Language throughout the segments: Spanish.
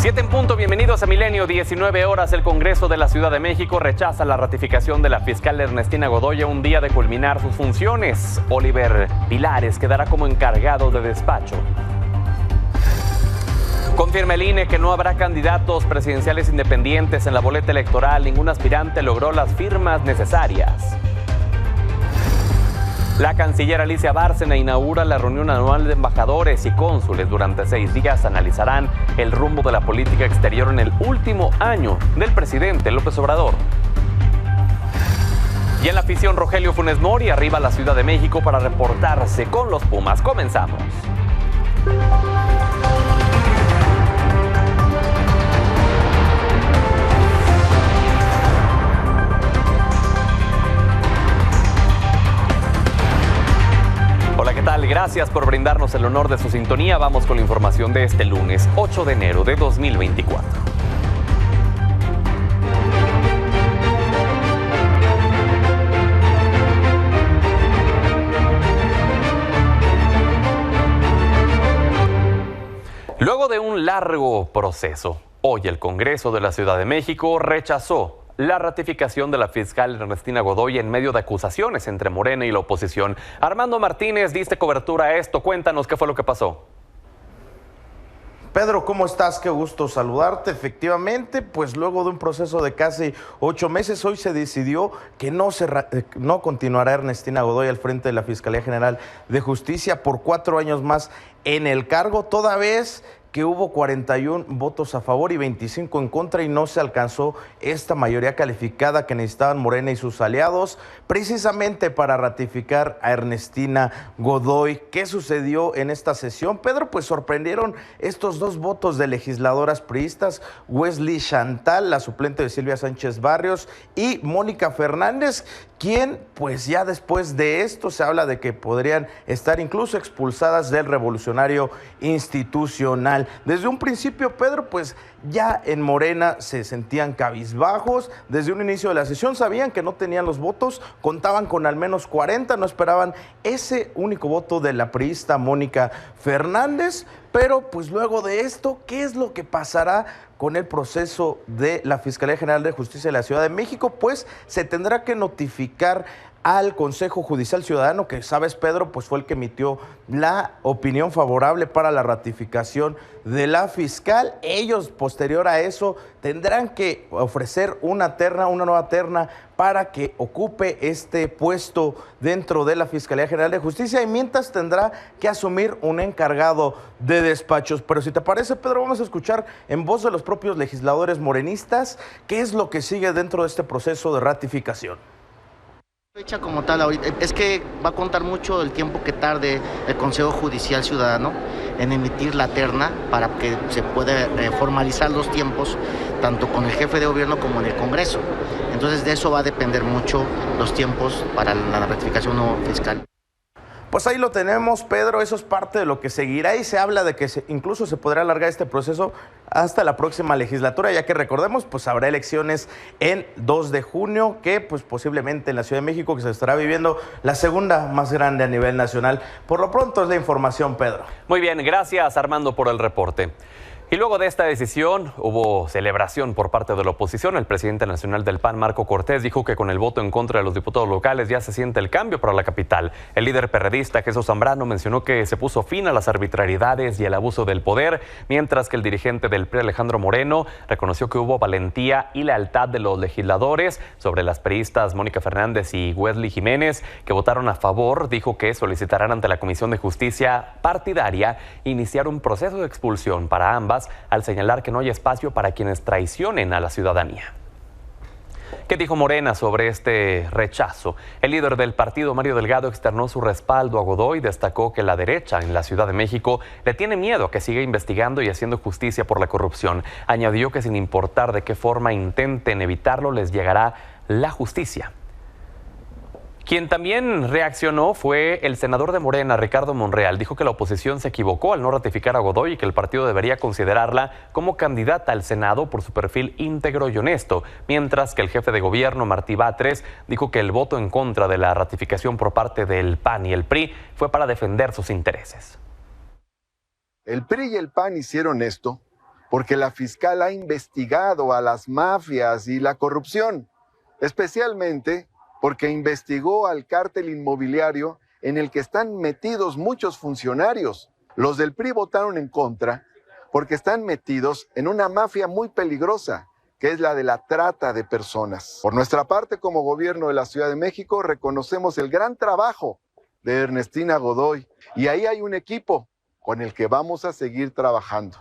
7 en punto, bienvenidos a Milenio. 19 horas, el Congreso de la Ciudad de México rechaza la ratificación de la fiscal Ernestina Godoy a un día de culminar sus funciones. Oliver Pilares quedará como encargado de despacho. Confirma el INE que no habrá candidatos presidenciales independientes en la boleta electoral. Ningún aspirante logró las firmas necesarias. La canciller Alicia Bárcena inaugura la reunión anual de embajadores y cónsules. Durante 6 días analizarán el rumbo de la política exterior en el último año del presidente López Obrador. Y en la afición, Rogelio Funes Mori arriba a la Ciudad de México para reportarse con los Pumas. Comenzamos. Hola, ¿qué tal? Gracias por brindarnos el honor de su sintonía. Vamos con la información de este lunes 8 de enero de 2024. Luego de un largo proceso, hoy el Congreso de la Ciudad de México rechazó la ratificación de la fiscal Ernestina Godoy en medio de acusaciones entre Morena y la oposición. Armando Martínez, diste cobertura a esto. Cuéntanos qué fue lo que pasó. Pedro, ¿cómo estás? Qué gusto saludarte. Efectivamente, pues luego de un proceso de casi 8 meses, hoy se decidió que no continuará Ernestina Godoy al frente de la Fiscalía General de Justicia por 4 años más en el cargo, toda vez que hubo 41 votos a favor y 25 en contra y no se alcanzó esta mayoría calificada que necesitaban Morena y sus aliados precisamente para ratificar a Ernestina Godoy. ¿Qué sucedió en esta sesión, Pedro? Pues sorprendieron estos 2 votos de legisladoras priistas, Wesley Chantal, la suplente de Silvia Sánchez Barrios, y Mónica Fernández, quien pues ya después de esto se habla de que podrían estar incluso expulsadas del Revolucionario Institucional. Desde un principio, Pedro, pues ya en Morena se sentían cabizbajos. Desde un inicio de la sesión sabían que no tenían los votos, contaban con al menos 40, no esperaban ese único voto de la priista Mónica Fernández. Pero pues luego de esto, ¿qué es lo que pasará con el proceso de la Fiscalía General de Justicia de la Ciudad de México? Pues se tendrá que notificar al Consejo Judicial Ciudadano, que sabes, Pedro, pues fue el que emitió la opinión favorable para la ratificación de la fiscal. Ellos, posterior a eso, tendrán que ofrecer una nueva terna para que ocupe este puesto dentro de la Fiscalía General de Justicia, y mientras tendrá que asumir un encargado de despachos. Pero si te parece, Pedro, vamos a escuchar en voz de los propios legisladores morenistas qué es lo que sigue dentro de este proceso de ratificación. Fecha como tal ahorita es que va a contar mucho el tiempo que tarde el Consejo Judicial Ciudadano en emitir la terna para que se pueda formalizar los tiempos tanto con el jefe de gobierno como en el Congreso. Entonces de eso va a depender mucho los tiempos para la ratificación no fiscal. Pues ahí lo tenemos, Pedro, eso es parte de lo que seguirá y se habla de que incluso se podrá alargar este proceso hasta la próxima legislatura, ya que recordemos, pues habrá elecciones en 2 de junio, que pues posiblemente en la Ciudad de México, que se estará viviendo la segunda más grande a nivel nacional. Por lo pronto es la información, Pedro. Muy bien, gracias Armando por el reporte. Y luego de esta decisión hubo celebración por parte de la oposición. El presidente nacional del PAN, Marco Cortés, dijo que con el voto en contra de los diputados locales ya se siente el cambio para la capital. El líder perredista, Jesús Zambrano, mencionó que se puso fin a las arbitrariedades y el abuso del poder, mientras que el dirigente del PRI, Alejandro Moreno, reconoció que hubo valentía y lealtad de los legisladores. Sobre las priistas Mónica Fernández y Wesley Jiménez, que votaron a favor, dijo que solicitarán ante la Comisión de Justicia Partidaria iniciar un proceso de expulsión para ambas, al señalar que no hay espacio para quienes traicionen a la ciudadanía. ¿Qué dijo Morena sobre este rechazo? El líder del partido, Mario Delgado, externó su respaldo a Godoy y destacó que la derecha en la Ciudad de México le tiene miedo a que siga investigando y haciendo justicia por la corrupción. Añadió que sin importar de qué forma intenten evitarlo, les llegará la justicia. Quien también reaccionó fue el senador de Morena, Ricardo Monreal. Dijo que la oposición se equivocó al no ratificar a Godoy y que el partido debería considerarla como candidata al Senado por su perfil íntegro y honesto, mientras que el jefe de gobierno, Martí Batres, dijo que el voto en contra de la ratificación por parte del PAN y el PRI fue para defender sus intereses. El PRI y el PAN hicieron esto porque la fiscal ha investigado a las mafias y la corrupción, especialmente porque investigó al cártel inmobiliario en el que están metidos muchos funcionarios. Los del PRI votaron en contra porque están metidos en una mafia muy peligrosa, que es la de la trata de personas. Por nuestra parte, como gobierno de la Ciudad de México, reconocemos el gran trabajo de Ernestina Godoy y ahí hay un equipo con el que vamos a seguir trabajando.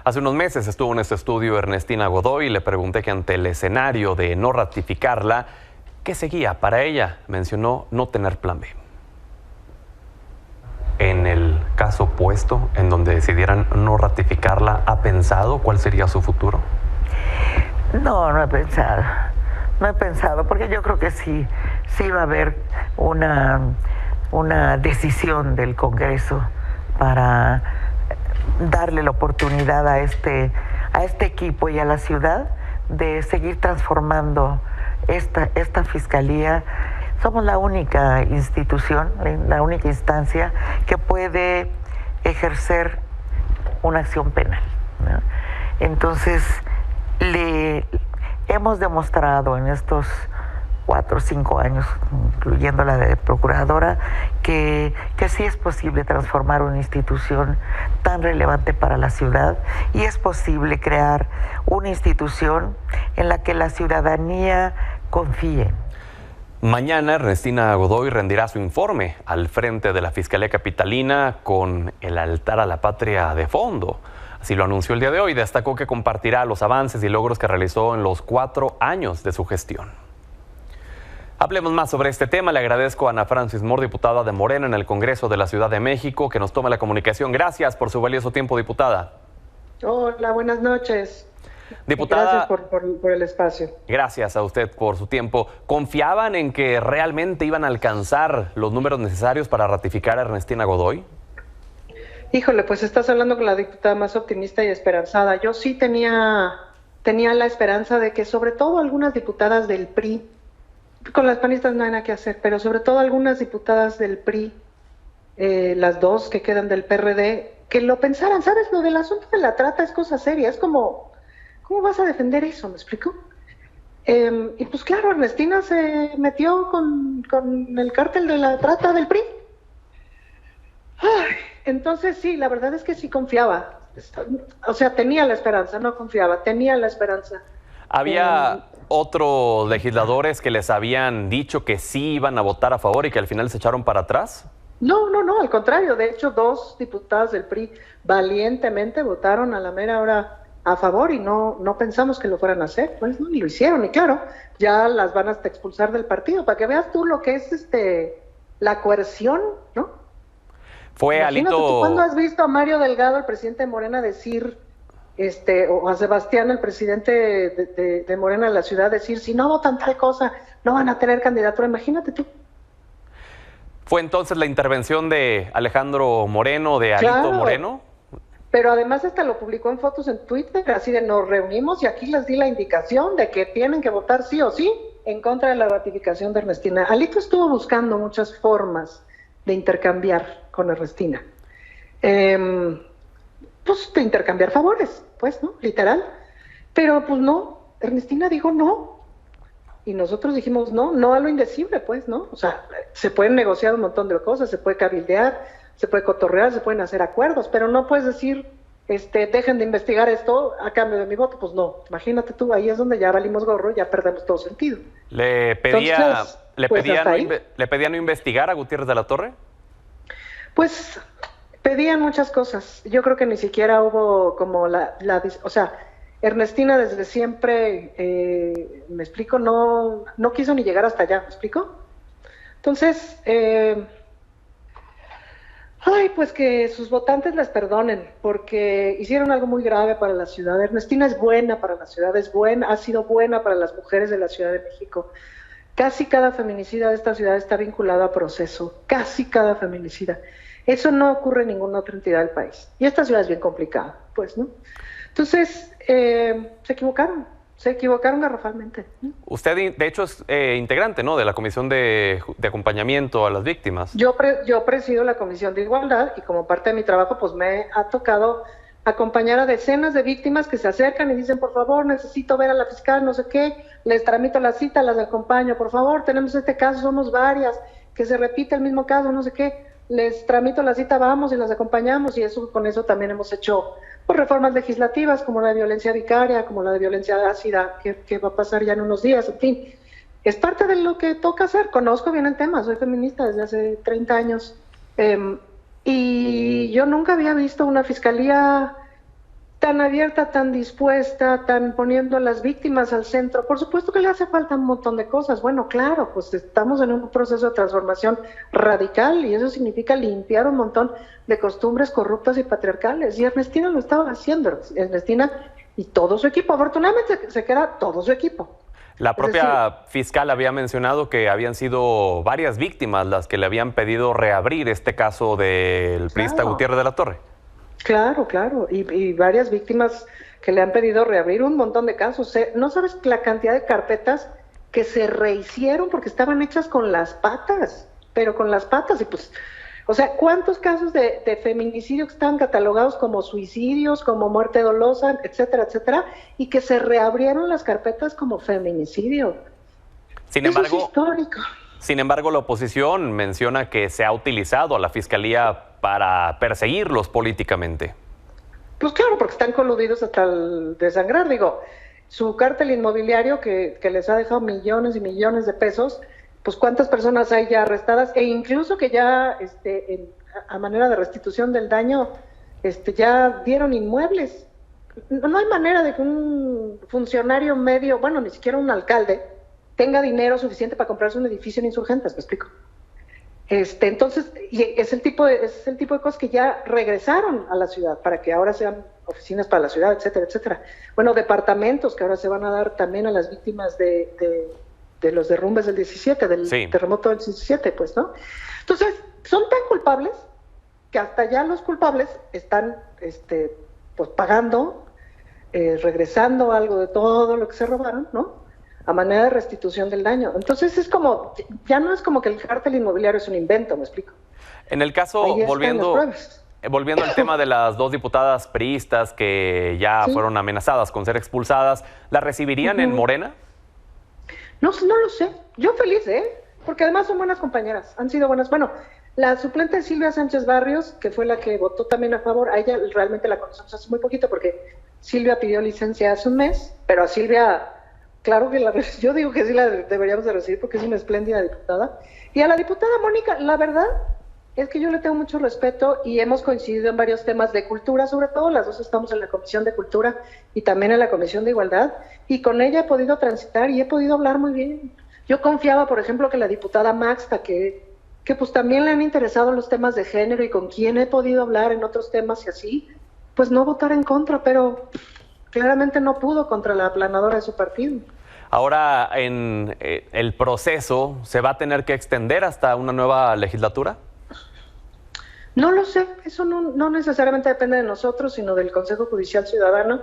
Hace unos meses estuvo en este estudio Ernestina Godoy y le pregunté que ante el escenario de no ratificarla, ¿qué seguía para ella? Mencionó no tener plan B. En el caso opuesto, en donde decidieran no ratificarla, ¿ha pensado cuál sería su futuro? No he pensado. No he pensado, porque yo creo que sí va a haber una decisión del Congreso para darle la oportunidad a este equipo y a la ciudad de seguir transformando esta fiscalía. Somos la única institución, la única instancia que puede ejercer una acción penal, ¿no? Entonces, le hemos demostrado en estos 4 o 5 años, incluyendo la de procuradora, que sí es posible transformar una institución tan relevante para la ciudad y es posible crear una institución en la que la ciudadanía confíe. Mañana Ernestina Godoy rendirá su informe al frente de la Fiscalía Capitalina con el altar a la patria de fondo. Así lo anunció el día de hoy. Destacó que compartirá los avances y logros que realizó en los 4 años de su gestión. Hablemos más sobre este tema. Le agradezco a Ana Francis Moore, diputada de Morena en el Congreso de la Ciudad de México, que nos tome la comunicación. Gracias por su valioso tiempo, diputada. Hola, buenas noches. Diputada, gracias por el espacio. Gracias a usted por su tiempo. ¿Confiaban en que realmente iban a alcanzar los números necesarios para ratificar a Ernestina Godoy? Híjole, pues estás hablando con la diputada más optimista y esperanzada. Yo sí tenía la esperanza de que sobre todo algunas diputadas del PRI, con las panistas no hay nada que hacer, pero sobre todo algunas diputadas del PRI, las 2 que quedan del PRD, que lo pensaran. ¿Sabes? Lo del asunto de la trata es cosa seria, es como, ¿cómo vas a defender eso? ¿Me explico? Y pues claro, Ernestina se metió con el cártel de la trata del PRI. Ay, entonces sí, la verdad es que sí confiaba. O sea, tenía la esperanza, no confiaba, tenía la esperanza. ¿Había otros legisladores que les habían dicho que sí iban a votar a favor y que al final se echaron para atrás? No, al contrario. De hecho, 2 diputadas del PRI valientemente votaron a la mera hora a favor y no pensamos que lo fueran a hacer, pues no, y lo hicieron. Y claro, ya las van hasta expulsar del partido, para que veas tú lo que es la coerción, ¿no? Imagínate tú, ¿cuándo has visto a Mario Delgado, el presidente de Morena, decir, o a Sebastián, el presidente de Morena de la ciudad, decir, si no votan tal cosa, no van a tener candidatura? Imagínate tú. ¿Fue entonces la intervención de Alejandro Moreno, de Alito Claro, Moreno? Pero además hasta lo publicó en fotos en Twitter, así de nos reunimos y aquí les di la indicación de que tienen que votar sí o sí en contra de la ratificación de Ernestina. Alito estuvo buscando muchas formas de intercambiar con Ernestina. Pues de intercambiar favores, pues, ¿no? Literal. Pero pues no, Ernestina dijo no. Y nosotros dijimos no a lo indecible, pues, ¿no? O sea, se pueden negociar un montón de cosas, se puede cabildear, se puede cotorrear, se pueden hacer acuerdos, pero no puedes decir, dejen de investigar esto a cambio de mi voto. Pues no, imagínate tú, ahí es donde ya valimos gorro, ya perdemos todo sentido. ¿Le pedía no investigar a Gutiérrez de la Torre? Pues pedían muchas cosas. Yo creo que ni siquiera hubo como o sea, Ernestina desde siempre, me explico, no quiso ni llegar hasta allá, ¿me explico? Entonces, pues que sus votantes les perdonen, porque hicieron algo muy grave para la ciudad. Ernestina es buena para la ciudad, ha sido buena para las mujeres de la Ciudad de México. Casi cada feminicida de esta ciudad está vinculado a proceso, casi cada feminicida. Eso no ocurre en ninguna otra entidad del país. Y esta ciudad es bien complicada, pues, ¿no? Entonces, se equivocaron garrafalmente. Usted, de hecho, es integrante, ¿no?, de la Comisión de Acompañamiento a las Víctimas. Yo presido la Comisión de Igualdad y como parte de mi trabajo, pues me ha tocado acompañar a decenas de víctimas que se acercan y dicen, por favor, necesito ver a la fiscal, no sé qué, les tramito la cita, las acompaño, por favor, tenemos este caso, somos varias, que se repite el mismo caso, no sé qué, les tramito la cita, vamos y las acompañamos, y eso con eso también hemos hecho pues, reformas legislativas, como la de violencia vicaria, como la de violencia ácida, que va a pasar ya en unos días, en fin. Es parte de lo que toca hacer, conozco bien el tema, soy feminista desde hace 30 años, y yo nunca había visto una fiscalía tan abierta, tan dispuesta, tan poniendo a las víctimas al centro. Por supuesto que le hace falta un montón de cosas. Bueno, claro, pues estamos en un proceso de transformación radical y eso significa limpiar un montón de costumbres corruptas y patriarcales. Y Ernestina lo estaba haciendo, Ernestina y todo su equipo. Afortunadamente se queda todo su equipo. La propia fiscal había mencionado que habían sido varias víctimas las que le habían pedido reabrir este caso del priista Gutiérrez de la Torre. Claro, y varias víctimas que le han pedido reabrir un montón de casos. No sabes la cantidad de carpetas que se rehicieron porque estaban hechas con las patas, pero con las patas, y pues, o sea, ¿cuántos casos de feminicidio que estaban catalogados como suicidios, como muerte dolosa, etcétera, etcétera, y que se reabrieron las carpetas como feminicidio? Sin Eso embargo, es histórico. Sin embargo, la oposición menciona que se ha utilizado a la fiscalía para perseguirlos políticamente. Pues claro, porque están coludidos hasta el desangrar. Digo, su cártel inmobiliario que les ha dejado millones y millones de pesos, pues cuántas personas hay ya arrestadas e incluso que ya a manera de restitución del daño ya dieron inmuebles. No hay manera de que un funcionario medio, bueno, ni siquiera un alcalde, tenga dinero suficiente para comprarse un edificio en Insurgentes, ¿me explico? Entonces, y es el tipo de cosas que ya regresaron a la ciudad para que ahora sean oficinas para la ciudad, etcétera, etcétera. Bueno, departamentos que ahora se van a dar también a las víctimas de los derrumbes del 17, del terremoto del 17, pues, ¿no? Entonces, son tan culpables que hasta ya los culpables están, pues, pagando, regresando algo de todo lo que se robaron, ¿no? A manera de restitución del daño. Entonces es como, ya no es como que el cártel inmobiliario es un invento, ¿me explico? En el caso, volviendo al tema de las dos diputadas priistas que ya fueron amenazadas con ser expulsadas, ¿las recibirían en Morena? No lo sé. Yo feliz, porque además son buenas compañeras, han sido buenas. Bueno, la suplente Silvia Sánchez Barrios, que fue la que votó también a favor, a ella realmente la conocemos hace muy poquito porque Silvia pidió licencia hace un mes, pero a Silvia... Claro que yo digo que sí la deberíamos de recibir porque es una espléndida diputada. Y a la diputada Mónica, la verdad es que yo le tengo mucho respeto y hemos coincidido en varios temas de cultura, sobre todo las dos estamos en la Comisión de Cultura y también en la Comisión de Igualdad, y con ella he podido transitar y he podido hablar muy bien. Yo confiaba, por ejemplo, que la diputada Maxta, que pues también le han interesado los temas de género y con quien he podido hablar en otros temas y así, pues no votar en contra, pero... claramente no pudo contra la aplanadora de su partido. Ahora, en el proceso, ¿se va a tener que extender hasta una nueva legislatura? No lo sé, eso no necesariamente depende de nosotros, sino del Consejo Judicial Ciudadano,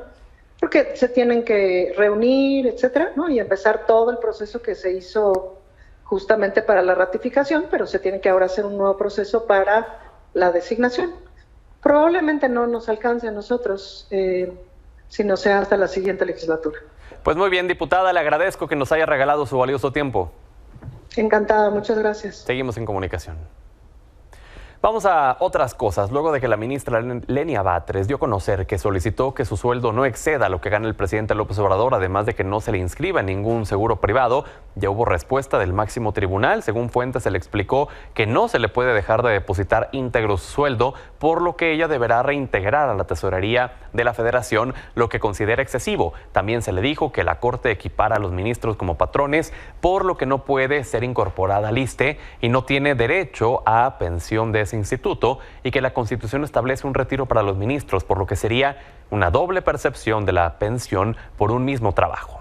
porque se tienen que reunir, etcétera, ¿no? Y empezar todo el proceso que se hizo justamente para la ratificación, pero se tiene que ahora hacer un nuevo proceso para la designación. Probablemente no nos alcance a nosotros, si no sea hasta la siguiente legislatura. Pues muy bien, diputada, le agradezco que nos haya regalado su valioso tiempo. Encantada, muchas gracias. Seguimos en comunicación. Vamos a otras cosas. Luego de que la ministra Lenia Batres dio a conocer que solicitó que su sueldo no exceda lo que gana el presidente López Obrador, además de que no se le inscriba en ningún seguro privado, ya hubo respuesta del máximo tribunal. Según fuentes, se le explicó que no se le puede dejar de depositar íntegro su sueldo, por lo que ella deberá reintegrar a la tesorería de la Federación lo que considera excesivo. También se le dijo que la Corte equipara a los ministros como patrones, por lo que no puede ser incorporada al ISSSTE y no tiene derecho a pensión de ese instituto, y que la Constitución establece un retiro para los ministros, por lo que sería una doble percepción de la pensión por un mismo trabajo.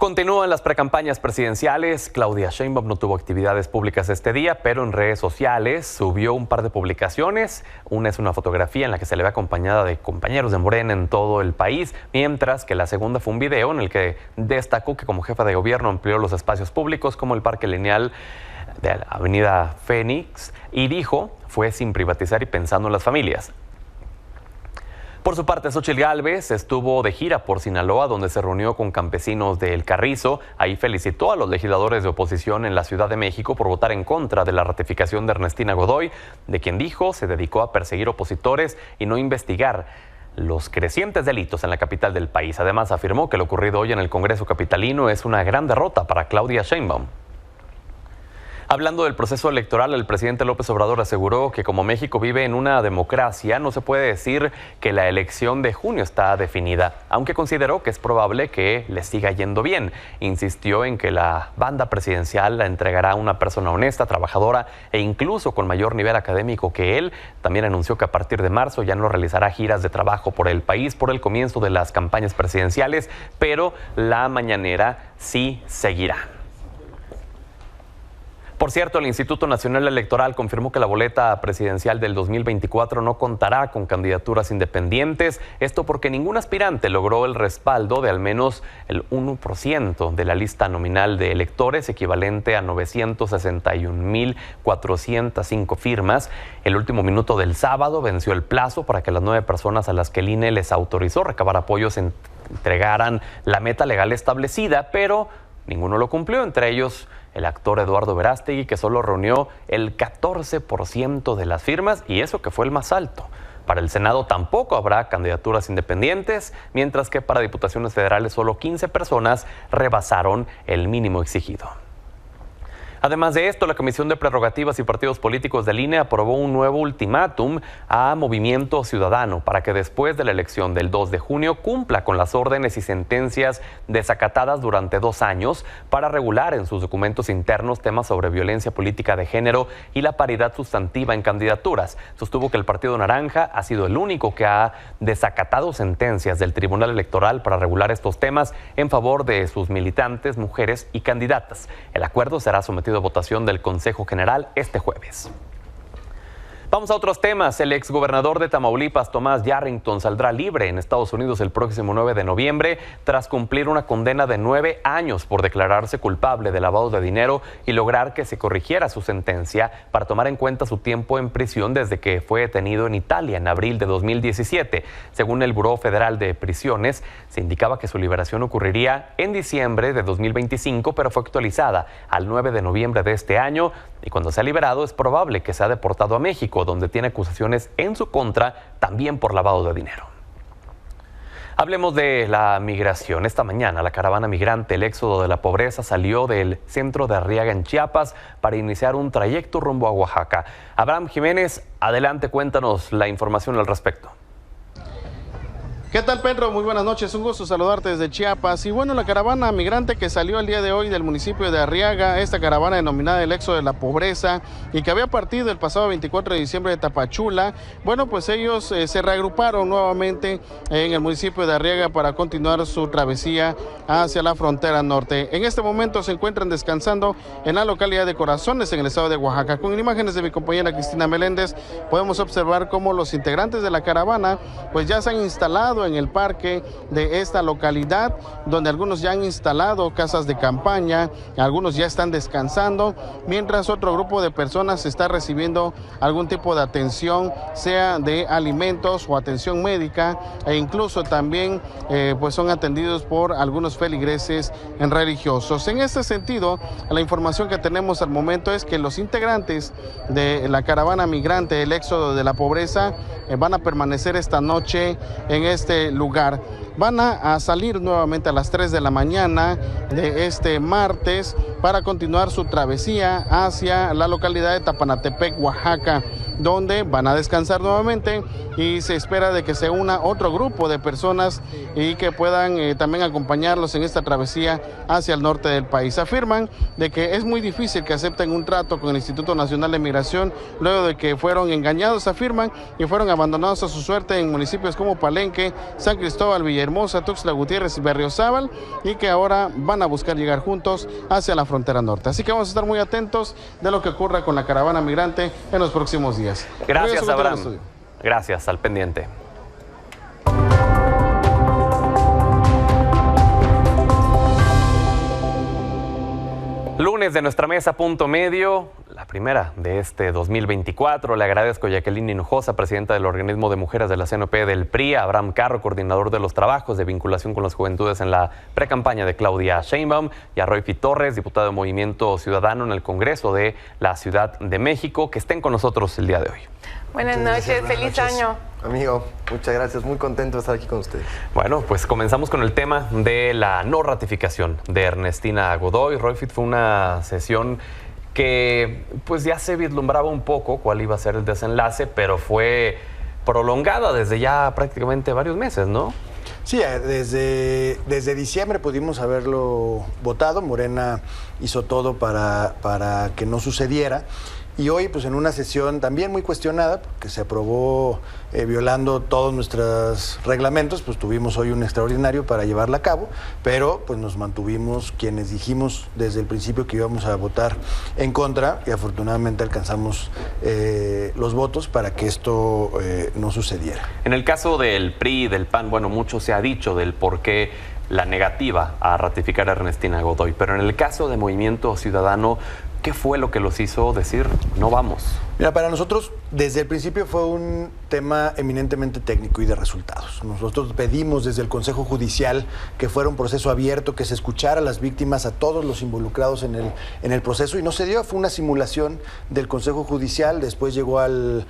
Continúan las precampañas presidenciales. Claudia Sheinbaum no tuvo actividades públicas este día, pero en redes sociales subió un par de publicaciones. Una es una fotografía en la que se le ve acompañada de compañeros de Morena en todo el país, mientras que la segunda fue un video en el que destacó que como jefa de gobierno amplió los espacios públicos como el Parque Lineal de la Avenida Fénix y dijo fue sin privatizar y pensando en las familias. Por su parte, Xóchitl Gálvez estuvo de gira por Sinaloa, donde se reunió con campesinos de El Carrizo. Ahí felicitó a los legisladores de oposición en la Ciudad de México por votar en contra de la ratificación de Ernestina Godoy, de quien dijo se dedicó a perseguir opositores y no investigar los crecientes delitos en la capital del país. Además, afirmó que lo ocurrido hoy en el Congreso capitalino es una gran derrota para Claudia Sheinbaum. Hablando del proceso electoral, el presidente López Obrador aseguró que como México vive en una democracia, no se puede decir que la elección de junio está definida, aunque consideró que es probable que le siga yendo bien. Insistió en que la banda presidencial la entregará a una persona honesta, trabajadora e incluso con mayor nivel académico que él. También anunció que a partir de marzo ya no realizará giras de trabajo por el país por el comienzo de las campañas presidenciales, pero la mañanera sí seguirá. Por cierto, el Instituto Nacional Electoral confirmó que la boleta presidencial del 2024 no contará con candidaturas independientes. Esto porque ningún aspirante logró el respaldo de al menos el 1% de la lista nominal de electores, equivalente a 961.405 firmas. El último minuto del sábado venció el plazo para que las 9 personas a las que el INE les autorizó recabar apoyos entregaran la meta legal establecida, pero ninguno lo cumplió, entre ellos el actor Eduardo Verástegui, que solo reunió el 14% de las firmas, y eso que fue el más alto. Para el Senado tampoco habrá candidaturas independientes, mientras que para diputaciones federales solo 15 personas rebasaron el mínimo exigido. Además de esto, la Comisión de Prerrogativas y Partidos Políticos del INE aprobó un nuevo ultimátum a Movimiento Ciudadano para que después de la elección del 2 de junio cumpla con las órdenes y sentencias desacatadas durante 2 años para regular en sus documentos internos temas sobre violencia política de género y la paridad sustantiva en candidaturas. Sostuvo que el Partido Naranja ha sido el único que ha desacatado sentencias del Tribunal Electoral para regular estos temas en favor de sus militantes, mujeres y candidatas. El acuerdo será sometido a votación del Consejo General este jueves. Vamos a otros temas. El exgobernador de Tamaulipas, Tomás Yarrington, saldrá libre en Estados Unidos el próximo 9 de noviembre tras cumplir una condena de 9 años por declararse culpable de lavado de dinero y lograr que se corrigiera su sentencia para tomar en cuenta su tiempo en prisión desde que fue detenido en Italia en abril de 2017. Según el Buró Federal de Prisiones, se indicaba que su liberación ocurriría en diciembre de 2025, pero fue actualizada al 9 de noviembre de este año, y cuando sea liberado es probable que sea deportado a México, donde tiene acusaciones en su contra también por lavado de dinero. Hablemos de la migración. Esta mañana la caravana migrante El Éxodo de la Pobreza salió del centro de Arriaga en Chiapas para iniciar un trayecto rumbo a Oaxaca. Abraham Jiménez, adelante, cuéntanos la información al respecto. ¿Qué tal, Pedro? Muy buenas noches, un gusto saludarte desde Chiapas. Y bueno, la caravana migrante que salió el día de hoy del municipio de Arriaga, esta caravana denominada El Éxodo de la Pobreza y que había partido el pasado 24 de diciembre de Tapachula, bueno, pues ellos se reagruparon nuevamente en el municipio de Arriaga para continuar su travesía hacia la frontera norte. En este momento se encuentran descansando en la localidad de Corazones, en el estado de Oaxaca. Con imágenes de mi compañera Cristina Meléndez, podemos observar cómo los integrantes de la caravana pues ya se han instalado en el parque de esta localidad, donde algunos ya han instalado casas de campaña, algunos ya están descansando, mientras otro grupo de personas está recibiendo algún tipo de atención, sea de alimentos o atención médica, e incluso también pues son atendidos por algunos feligreses religiosos. En este sentido, la información que tenemos al momento es que los integrantes de la caravana migrante El Éxodo de la Pobreza van a permanecer esta noche en este lugar. Van a salir nuevamente a las 3 de la mañana de este martes para continuar su travesía hacia la localidad de Tapanatepec, Oaxaca, donde van a descansar nuevamente y se espera de que se una otro grupo de personas y que puedan también acompañarlos en esta travesía hacia el norte del país. Afirman de que es muy difícil que acepten un trato con el Instituto Nacional de Migración luego de que fueron engañados, afirman, y fueron abandonados a su suerte en municipios como Palenque, San Cristóbal, Villa Villahermosa, Tuxtla Gutiérrez y Berriozábal, y que ahora van a buscar llegar juntos hacia la frontera norte. Así que vamos a estar muy atentos de lo que ocurra con la caravana migrante en los próximos días. Gracias, Abraham. Gracias, al pendiente. Lunes de nuestra mesa Punto Medio, la primera de este 2024. Le agradezco a Jacqueline Hinojosa, presidenta del Organismo de Mujeres de la CNP del PRI, a Abraham Carro, coordinador de los trabajos de vinculación con las juventudes en la precampaña de Claudia Sheinbaum, y a Roy Torres, diputado de Movimiento Ciudadano en el Congreso de la Ciudad de México, que estén con nosotros el día de hoy. Buenas noches, feliz año. Amigo, muchas gracias, muy contento de estar aquí con ustedes. Bueno, pues comenzamos con el tema de la no ratificación de Ernestina Godoy. Royfit, fue una sesión que pues ya se vislumbraba un poco cuál iba a ser el desenlace, pero fue prolongada desde ya prácticamente varios meses, ¿no? Sí, desde diciembre pudimos haberlo votado. Morena hizo todo para que no sucediera. Y hoy, pues en una sesión también muy cuestionada, porque se aprobó violando todos nuestros reglamentos, pues tuvimos hoy un extraordinario para llevarla a cabo, pero pues nos mantuvimos quienes dijimos desde el principio que íbamos a votar en contra, y afortunadamente alcanzamos los votos para que esto no sucediera. En el caso del PRI y del PAN, bueno, mucho se ha dicho del por qué la negativa a ratificar a Ernestina Godoy, pero en el caso de Movimiento Ciudadano, ¿qué fue lo que los hizo decir no vamos? Mira, para nosotros desde el principio fue un tema eminentemente técnico y de resultados. Nosotros pedimos desde el Consejo Judicial que fuera un proceso abierto, que se escuchara a las víctimas, a todos los involucrados en el proceso, y no se dio. Fue una simulación del Consejo Judicial, después llegó al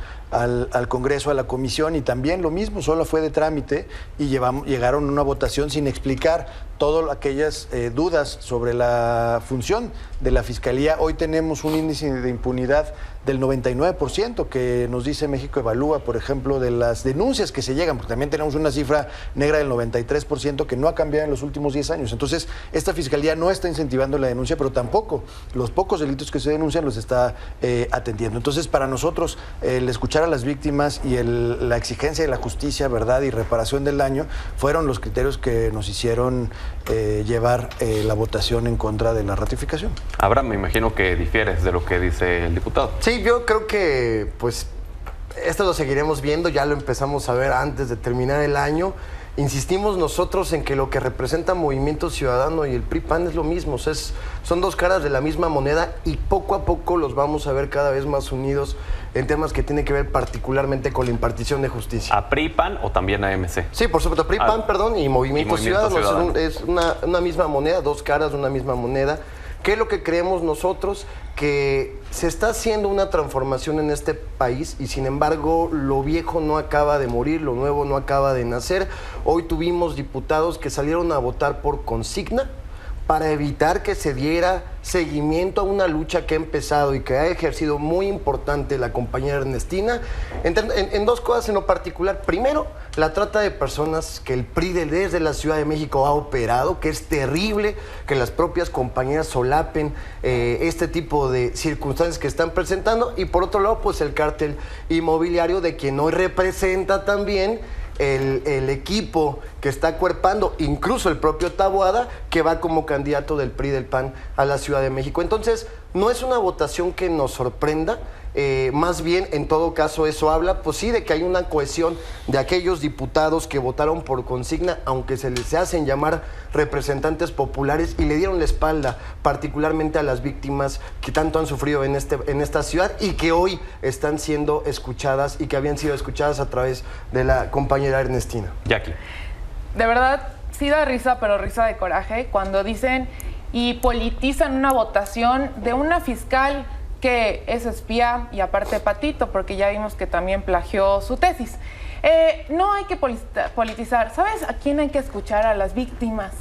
Congreso, a la comisión, y también lo mismo, solo fue de trámite, y llegaron a una votación sin explicar todas aquellas dudas sobre la función de la Fiscalía. Hoy tenemos un índice de impunidad del 99%, que nos dice México Evalúa, por ejemplo, de las denuncias que se llegan, porque también tenemos una cifra negra del 93% que no ha cambiado en los últimos 10 años. Entonces, esta Fiscalía no está incentivando la denuncia, pero tampoco los pocos delitos que se denuncian los está atendiendo. Entonces, para nosotros, el escuchar a las víctimas y la exigencia de la justicia, verdad y reparación del daño fueron los criterios que nos hicieron llevar la votación en contra de la ratificación. Abraham, me imagino que difieres de lo que dice el diputado. Sí, yo creo que pues esto lo seguiremos viendo, ya lo empezamos a ver antes de terminar el año. Insistimos nosotros en que lo que representa Movimiento Ciudadano y el PRI-PAN es lo mismo, o sea, son dos caras de la misma moneda, y poco a poco los vamos a ver cada vez más unidos en temas que tienen que ver particularmente con la impartición de justicia. ¿A PRI-PAN o también a MC? Sí, por supuesto, PRI-PAN, perdón, y Movimiento Ciudadano. Es una misma moneda, dos caras de una misma moneda. ¿Qué es lo que creemos nosotros? Que se está haciendo una transformación en este país, y sin embargo lo viejo no acaba de morir, lo nuevo no acaba de nacer. Hoy tuvimos diputados que salieron a votar por consigna para evitar que se diera seguimiento a una lucha que ha empezado y que ha ejercido muy importante la compañera Ernestina en dos cosas en lo particular. Primero, la trata de personas que el PRI desde la Ciudad de México ha operado, que es terrible que las propias compañeras solapen este tipo de circunstancias que están presentando. Y por otro lado, pues el cártel inmobiliario, de quien hoy representa también el equipo que está acuerpando, incluso el propio Taboada, que va como candidato del PRI del PAN a la Ciudad de México. Entonces, no es una votación que nos sorprenda, más bien, en todo caso, eso habla, pues sí, de que hay una cohesión de aquellos diputados que votaron por consigna, aunque se les hacen llamar representantes populares, y le dieron la espalda particularmente a las víctimas que tanto han sufrido en esta ciudad, y que hoy están siendo escuchadas y que habían sido escuchadas a través de la compañera Ernestina. Jackie. De verdad, sí da risa, pero risa de coraje, cuando dicen y politizan una votación de una fiscal que es espía y aparte patito, porque ya vimos que también plagió su tesis. No hay que politizar. ¿Sabes a quién hay que escuchar? A las víctimas.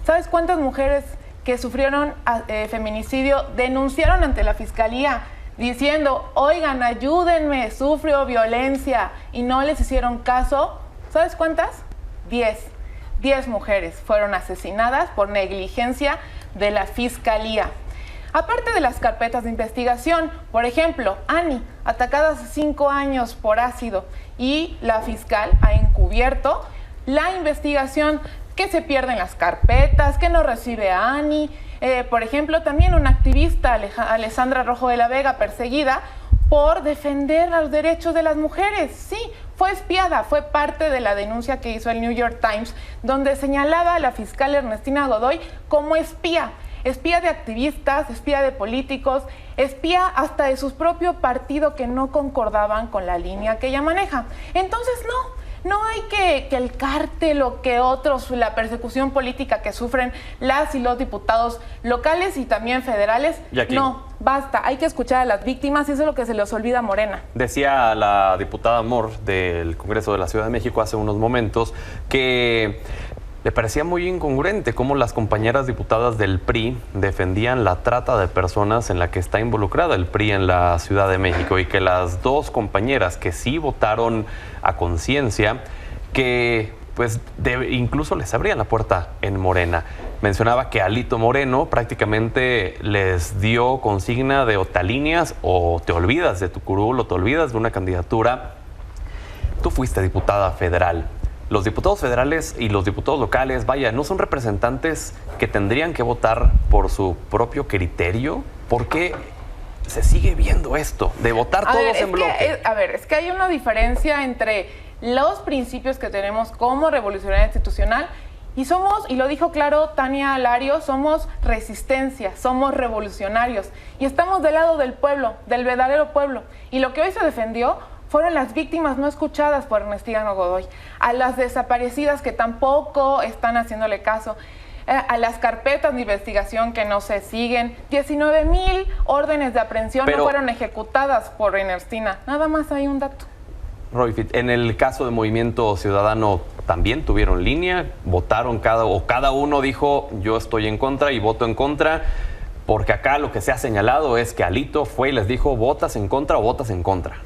¿Sabes cuántas mujeres que sufrieron feminicidio denunciaron ante la fiscalía diciendo, oigan, ayúdenme, sufrió violencia, y no les hicieron caso? ¿Sabes cuántas? 10 mujeres fueron asesinadas por negligencia de la fiscalía. Aparte de las carpetas de investigación, por ejemplo, Ani, atacada hace 5 años por ácido, y la fiscal ha encubierto la investigación, que se pierden las carpetas, que no recibe a Ani. Por ejemplo, también una activista, Alessandra Rojo de la Vega, perseguida por defender los derechos de las mujeres. Sí, fue espiada, fue parte de la denuncia que hizo el New York Times, donde señalaba a la fiscal Ernestina Godoy como espía. Espía de activistas, espía de políticos, espía hasta de su propio partido que no concordaban con la línea que ella maneja. Entonces, no hay que el cártel o que otros, la persecución política que sufren las y los diputados locales y también federales. No, basta, hay que escuchar a las víctimas y eso es lo que se les olvida a Morena. Decía la diputada Mor del Congreso de la Ciudad de México hace unos momentos que le parecía muy incongruente cómo las compañeras diputadas del PRI defendían la trata de personas en la que está involucrada el PRI en la Ciudad de México y que las dos compañeras que sí votaron a conciencia, que pues incluso les abrían la puerta en Morena. Mencionaba que Alito Moreno prácticamente les dio consigna de o te alineas o te olvidas de tu curul o te olvidas de una candidatura. Tú fuiste diputada federal. Los diputados federales y los diputados locales, vaya, ¿no son representantes que tendrían que votar por su propio criterio? ¿Por qué se sigue viendo esto de votar todos en bloque? Es que hay una diferencia entre los principios que tenemos como revolucionaria institucional y somos, y lo dijo claro Tania Lario, somos resistencia, somos revolucionarios y estamos del lado del pueblo, del verdadero pueblo. Y lo que hoy se defendió fueron las víctimas no escuchadas por Ernestina Godoy, a las desaparecidas que tampoco están haciéndole caso, a las carpetas de investigación que no se siguen. 19,000 órdenes de aprehensión no fueron ejecutadas por Ernestina. Nada más hay un dato. Roifit, en el caso de Movimiento Ciudadano también tuvieron línea, votaron cada uno dijo yo estoy en contra y voto en contra, porque acá lo que se ha señalado es que Alito fue y les dijo votas en contra o votas en contra.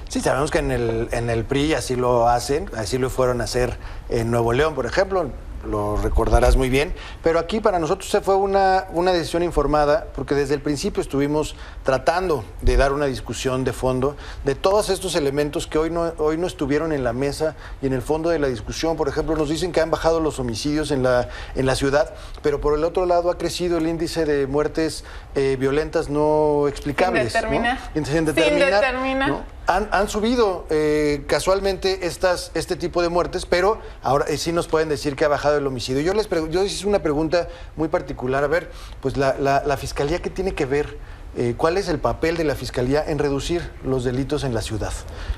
Sí, sabemos que en el PRI así lo hacen, así lo fueron a hacer en Nuevo León, por ejemplo, lo recordarás muy bien, pero aquí para nosotros se fue una decisión informada, porque desde el principio estuvimos tratando de dar una discusión de fondo de todos estos elementos que hoy no estuvieron en la mesa y en el fondo de la discusión. Por ejemplo, nos dicen que han bajado los homicidios en la ciudad, pero por el otro lado ha crecido el índice de muertes violentas no explicables. Sin determinar. ¿No? Han subido casualmente este tipo de muertes, pero ahora sí nos pueden decir que ha bajado el homicidio. Yo les hice una pregunta muy particular. A ver, pues la Fiscalía, ¿qué tiene que ver? ¿Cuál es el papel de la Fiscalía en reducir los delitos en la ciudad?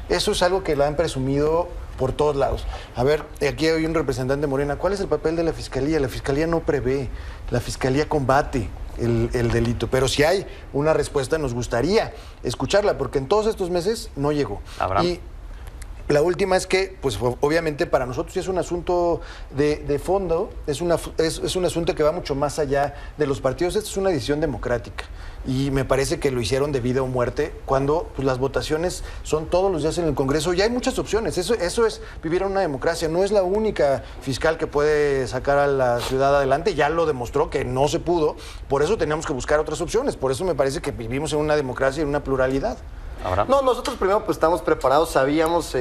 Eso es algo que la han presumido por todos lados. A ver, aquí hay un representante de Morena. ¿Cuál es el papel de la Fiscalía? La Fiscalía no prevé, la Fiscalía combate el delito. Pero si hay una respuesta, nos gustaría escucharla, porque en todos estos meses no llegó. Abraham. Y la última es que, pues obviamente para nosotros es un asunto de fondo, es un asunto que va mucho más allá de los partidos. Esto es una decisión democrática y me parece que lo hicieron de vida o muerte cuando pues, las votaciones son todos los días en el Congreso y hay muchas opciones. Eso es vivir en una democracia. No es la única fiscal que puede sacar a la ciudad adelante, ya lo demostró que no se pudo, por eso teníamos que buscar otras opciones. Por eso me parece que vivimos en una democracia y en una pluralidad. Ahora. No, nosotros primero pues estamos preparados, sabíamos,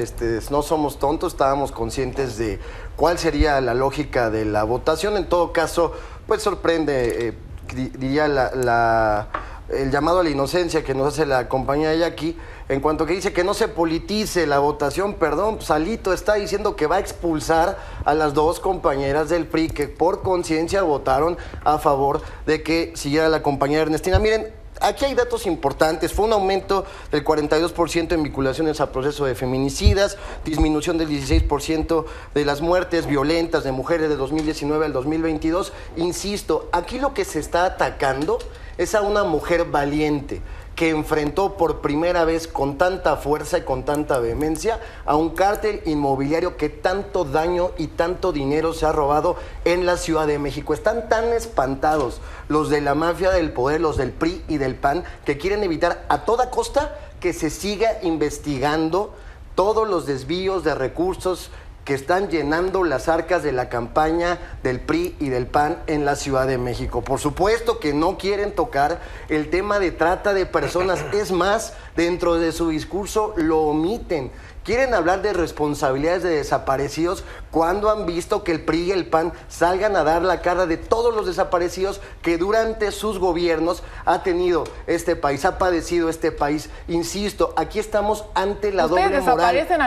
no somos tontos, estábamos conscientes de cuál sería la lógica de la votación. En todo caso, pues sorprende, diría el llamado a la inocencia que nos hace la compañera Jackie, en cuanto que dice que no se politice la votación. Perdón, pues Alito está diciendo que va a expulsar a las dos compañeras del PRI que por conciencia votaron a favor de que siguiera la compañera Ernestina. Miren, aquí hay datos importantes. Fue un aumento del 42% en vinculaciones a proceso de feminicidas, disminución del 16% de las muertes violentas de mujeres de 2019 al 2022. Insisto, aquí lo que se está atacando es a una mujer valiente que enfrentó por primera vez con tanta fuerza y con tanta vehemencia a un cártel inmobiliario que tanto daño y tanto dinero se ha robado en la Ciudad de México. Están tan espantados los de la mafia del poder, los del PRI y del PAN, que quieren evitar a toda costa que se siga investigando todos los desvíos de recursos que están llenando las arcas de la campaña del PRI y del PAN en la Ciudad de México. Por supuesto que no quieren tocar el tema de trata de personas. Es más, dentro de su discurso lo omiten. Quieren hablar de responsabilidades de desaparecidos cuando han visto que el PRI y el PAN salgan a dar la cara de todos los desaparecidos que durante sus gobiernos ha tenido este país, ha padecido este país. Insisto, aquí estamos ante la doble moral, ante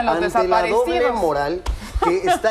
la doble moral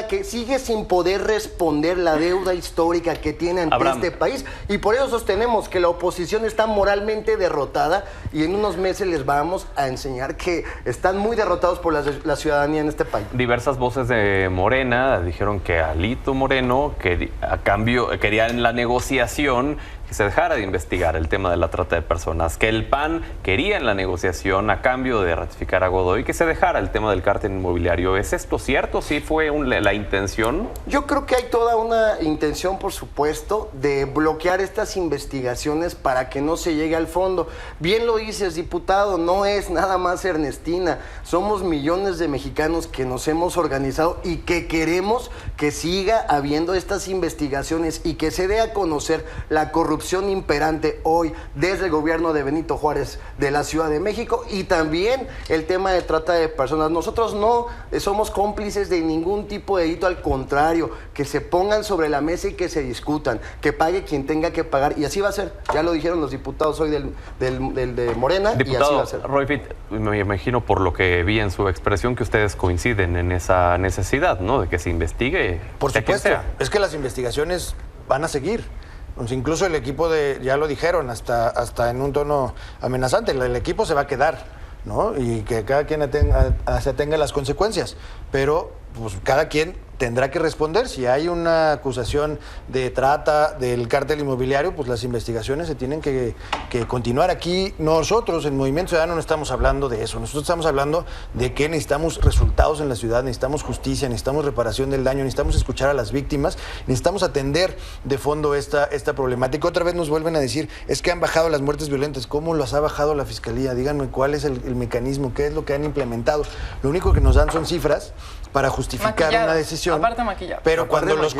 que sigue sin poder responder la deuda histórica que tiene ante este país, y por eso sostenemos que la oposición está moralmente derrotada, y en unos meses les vamos a enseñar que están muy derrotados por la ciudadanía en este país. Diversas voces de Morena dijeron que Alito Moreno a cambio quería en la negociación que se dejara de investigar el tema de la trata de personas, que el PAN quería en la negociación a cambio de ratificar a Godoy que se dejara el tema del cártel inmobiliario. ¿Es esto cierto? ¿Sí fue la intención? Yo creo que hay toda una intención, por supuesto, de bloquear estas investigaciones para que no se llegue al fondo. Bien lo dices, diputado, no es nada más Ernestina. Somos millones de mexicanos que nos hemos organizado y que queremos que siga habiendo estas investigaciones y que se dé a conocer la corrupción imperante hoy desde el gobierno de Benito Juárez de la Ciudad de México, y también el tema de trata de personas. Nosotros no somos cómplices de ningún tipo de delito, al contrario, que se pongan sobre la mesa y que se discutan, que pague quien tenga que pagar, y así va a ser. Ya lo dijeron los diputados hoy de Morena. Diputado, y así va a ser. Roy Pitt, me imagino por lo que vi en su expresión que ustedes coinciden en esa necesidad, ¿no?, de que se investigue. Por supuesto, es que las investigaciones van a seguir. Incluso el equipo ya lo dijeron, hasta en un tono amenazante, el equipo se va a quedar, ¿no? Y que cada quien se atenga a las consecuencias, pero pues cada quien tendrá que responder. Si hay una acusación de trata del cártel inmobiliario, pues las investigaciones se tienen que continuar. Aquí nosotros, en Movimiento Ciudadano, no estamos hablando de eso. Nosotros estamos hablando de que necesitamos resultados en la ciudad, necesitamos justicia, necesitamos reparación del daño, necesitamos escuchar a las víctimas, necesitamos atender de fondo esta problemática. Otra vez nos vuelven a decir, es que han bajado las muertes violentas. ¿Cómo las ha bajado la Fiscalía? Díganme cuál es el mecanismo, qué es lo que han implementado. Lo único que nos dan son cifras para justificar una decisión. Aparte maquillado. Pero cuando los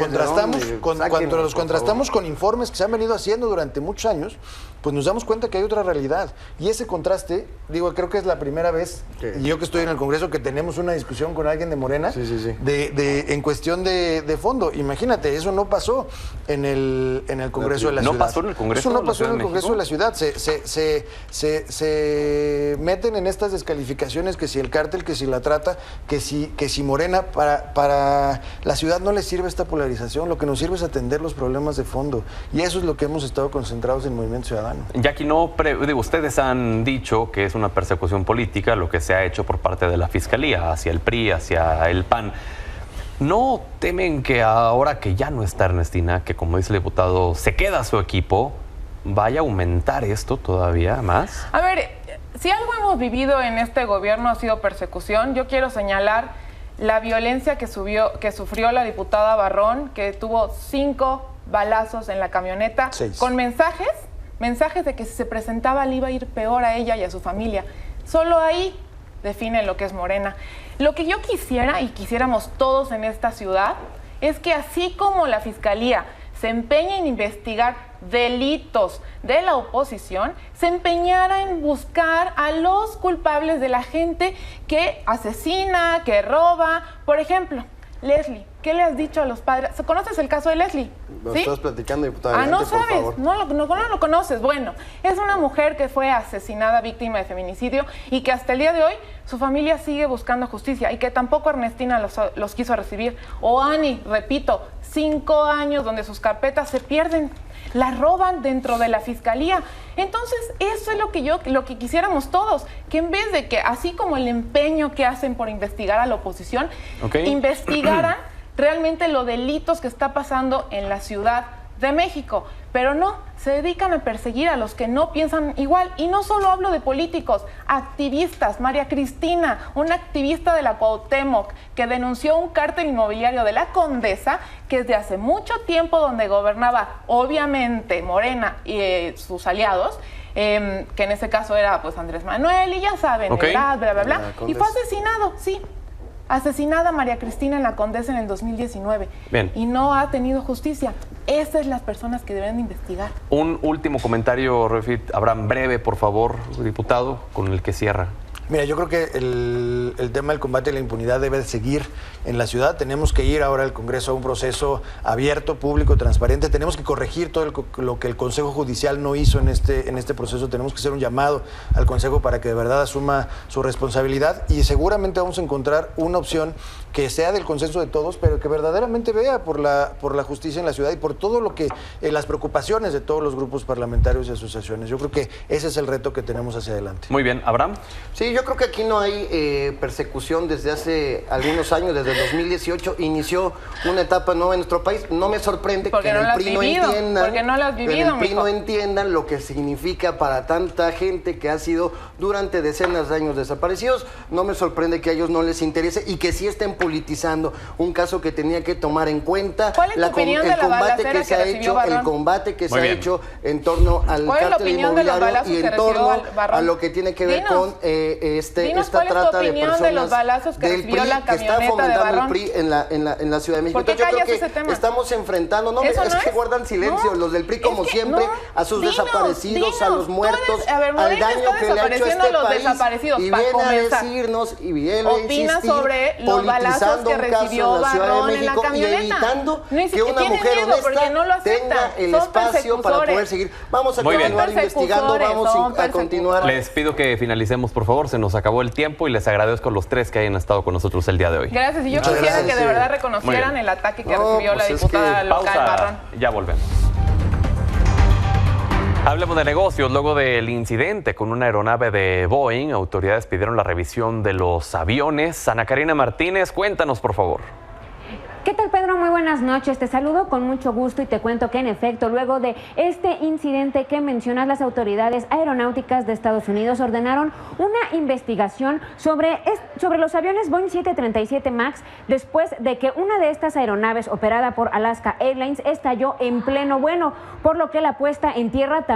contrastamos con informes que se han venido haciendo durante muchos años, pues nos damos cuenta que hay otra realidad. Y ese contraste, creo que es la primera vez, y yo que estoy en el Congreso, que tenemos una discusión con alguien de Morena, en cuestión de fondo. Imagínate, eso no pasó en el Congreso de la Ciudad. No pasó en el Congreso. Eso no pasó en el Congreso de la Ciudad. Se meten en estas descalificaciones, que si el cártel, que si la trata, que si Morena, para la ciudad no les sirve esta polarización. Lo que nos sirve es atender los problemas de fondo, y eso es lo que hemos estado concentrados en Movimiento Ciudadano. Jackie, ustedes han dicho que es una persecución política lo que se ha hecho por parte de la Fiscalía hacia el PRI, hacia el PAN. ¿No temen que ahora que ya no está Ernestina, que como dice el diputado, se queda su equipo, vaya a aumentar esto todavía más? A ver, si algo hemos vivido en este gobierno ha sido persecución. Yo quiero señalar la violencia que sufrió la diputada Barrón, que tuvo 5 balazos en la camioneta, 6. Con mensajes de que si se presentaba le iba a ir peor a ella y a su familia. Solo ahí define lo que es Morena. Lo que yo quisiera, y quisiéramos todos en esta ciudad, es que así como la Fiscalía se empeña en investigar delitos de la oposición, se empeñara en buscar a los culpables de la gente que asesina, que roba. Por ejemplo, Leslie, ¿qué le has dicho a los padres? ¿Conoces el caso de Leslie? Lo ¿Sí? estás platicando, diputada. No sabes, no lo conoces. Bueno, es una mujer que fue asesinada, víctima de feminicidio, y que hasta el día de hoy su familia sigue buscando justicia, y que tampoco Ernestina los quiso recibir. O Ani, repito, 5 años donde sus carpetas se pierden, las roban dentro de la Fiscalía. Entonces, eso es lo que quisiéramos todos, que en vez de que, así como el empeño que hacen por investigar a la oposición, investigaran realmente los delitos que está pasando en la Ciudad de México. Pero no, se dedican a perseguir a los que no piensan igual. Y no solo hablo de políticos, activistas. María Cristina, una activista de la Cuauhtémoc, que denunció un cártel inmobiliario de la Condesa, que desde hace mucho tiempo, donde gobernaba obviamente Morena y sus aliados, que en ese caso era pues Andrés Manuel, y ya saben, bla, bla, bla, bla, y fue asesinado, sí. Asesinada María Cristina en la Condesa en el 2019. Bien. Y no ha tenido justicia. Esas son las personas que deben investigar. Un último comentario, Refit. Abraham, breve, por favor, diputado, con el que cierra. Mira, yo creo que el tema del combate a la impunidad debe seguir en la ciudad. Tenemos que ir ahora al Congreso a un proceso abierto, público, transparente. Tenemos que corregir todo lo que el Consejo Judicial no hizo en este proceso. Tenemos que hacer un llamado al Consejo para que de verdad asuma su responsabilidad y seguramente vamos a encontrar una opción que sea del consenso de todos, pero que verdaderamente vea por la justicia en la ciudad y por todo lo que las preocupaciones de todos los grupos parlamentarios y asociaciones. Yo creo que ese es el reto que tenemos hacia adelante. Muy bien, Abraham. Sí, yo creo que aquí no hay persecución desde hace algunos años, desde el 2018 inició una etapa nueva en nuestro país. No me sorprende que en el PRI no entiendan lo que significa para tanta gente que ha sido durante decenas de años desaparecidos. No me sorprende que a ellos no les interese y que sí estén politizando un caso que tenía que tomar en cuenta el combate que se ha hecho en torno al cártel inmobiliario y en torno a lo que tiene que ver con esta trata de personas del PRI que está fomentando el PRI en la Ciudad de México. Entonces yo creo que estamos enfrentando, que guardan silencio los del PRI como siempre, a sus desaparecidos, a los muertos, al daño que le ha hecho este país, y viene a decirnos y viene a insistir politizando un caso en la Ciudad de México y evitando que una mujer honesta tenga el espacio para poder seguir. Vamos a continuar investigando, vamos a continuar. Les pido que finalicemos, por favor, se nos acabó el tiempo y les agradezco a los tres que hayan estado con nosotros el día de hoy. Gracias, y yo quisiera que de verdad reconocieran el ataque que recibió la diputada local Barrón. Ya volvemos. Hablemos de negocios. Luego del incidente con una aeronave de Boeing, autoridades pidieron la revisión de los aviones. Ana Karina Martínez, cuéntanos, por favor. ¿Qué tal, Pedro? Muy buenas noches. Te saludo con mucho gusto y te cuento que, en efecto, luego de este incidente que mencionas, las autoridades aeronáuticas de Estados Unidos ordenaron una investigación sobre los aviones Boeing 737 MAX después de que una de estas aeronaves, operada por Alaska Airlines, estalló en pleno vuelo, por lo que la puesta en tierra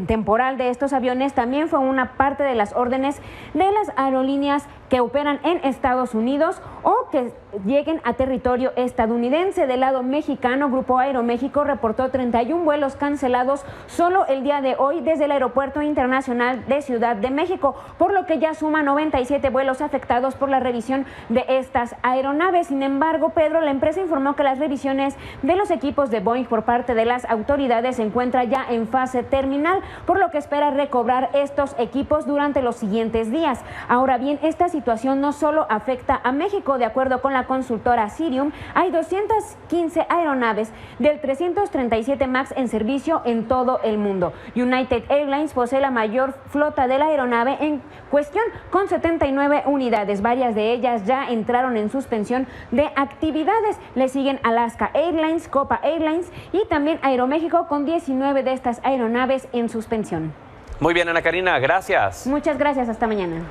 temporal de estos aviones también fue una parte de las órdenes de las aerolíneas que operan en Estados Unidos o que lleguen a territorio estadounidense. Del lado mexicano, Grupo Aeroméxico reportó 31 vuelos cancelados solo el día de hoy desde el Aeropuerto Internacional de Ciudad de México, por lo que ya suma 97 vuelos afectados por la revisión de estas aeronaves. Sin embargo, Pedro, la empresa informó que las revisiones de los equipos de Boeing por parte de las autoridades se encuentra ya en fase terminal, por lo que espera recobrar estos equipos durante los siguientes días. Ahora bien, esta situación no solo afecta a México. De acuerdo con la consultora Cirium, hay 215 aeronaves del 337 MAX en servicio en todo el mundo. United Airlines posee la mayor flota de la aeronave en cuestión, con 79 unidades. Varias de ellas ya entraron en suspensión de actividades. Le siguen Alaska Airlines, Copa Airlines y también Aeroméxico, con 19 de estas aeronaves en suspensión. Muy bien, Ana Karina, gracias. Muchas gracias, hasta mañana.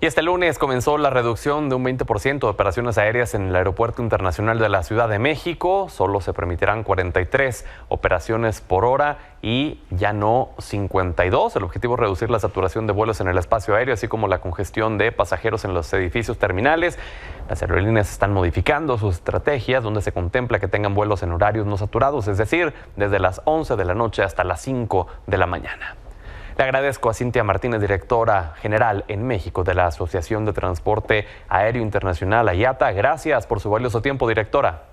Y este lunes comenzó la reducción de un 20% de operaciones aéreas en el Aeropuerto Internacional de la Ciudad de México. Solo se permitirán 43 operaciones por hora y ya no 52. El objetivo es reducir la saturación de vuelos en el espacio aéreo, así como la congestión de pasajeros en los edificios terminales. Las aerolíneas están modificando sus estrategias, donde se contempla que tengan vuelos en horarios no saturados, es decir, desde las 11 de la noche hasta las 5 de la mañana. Le agradezco a Cintia Martínez, directora general en México de la Asociación de Transporte Aéreo Internacional, IATA. Gracias por su valioso tiempo, directora.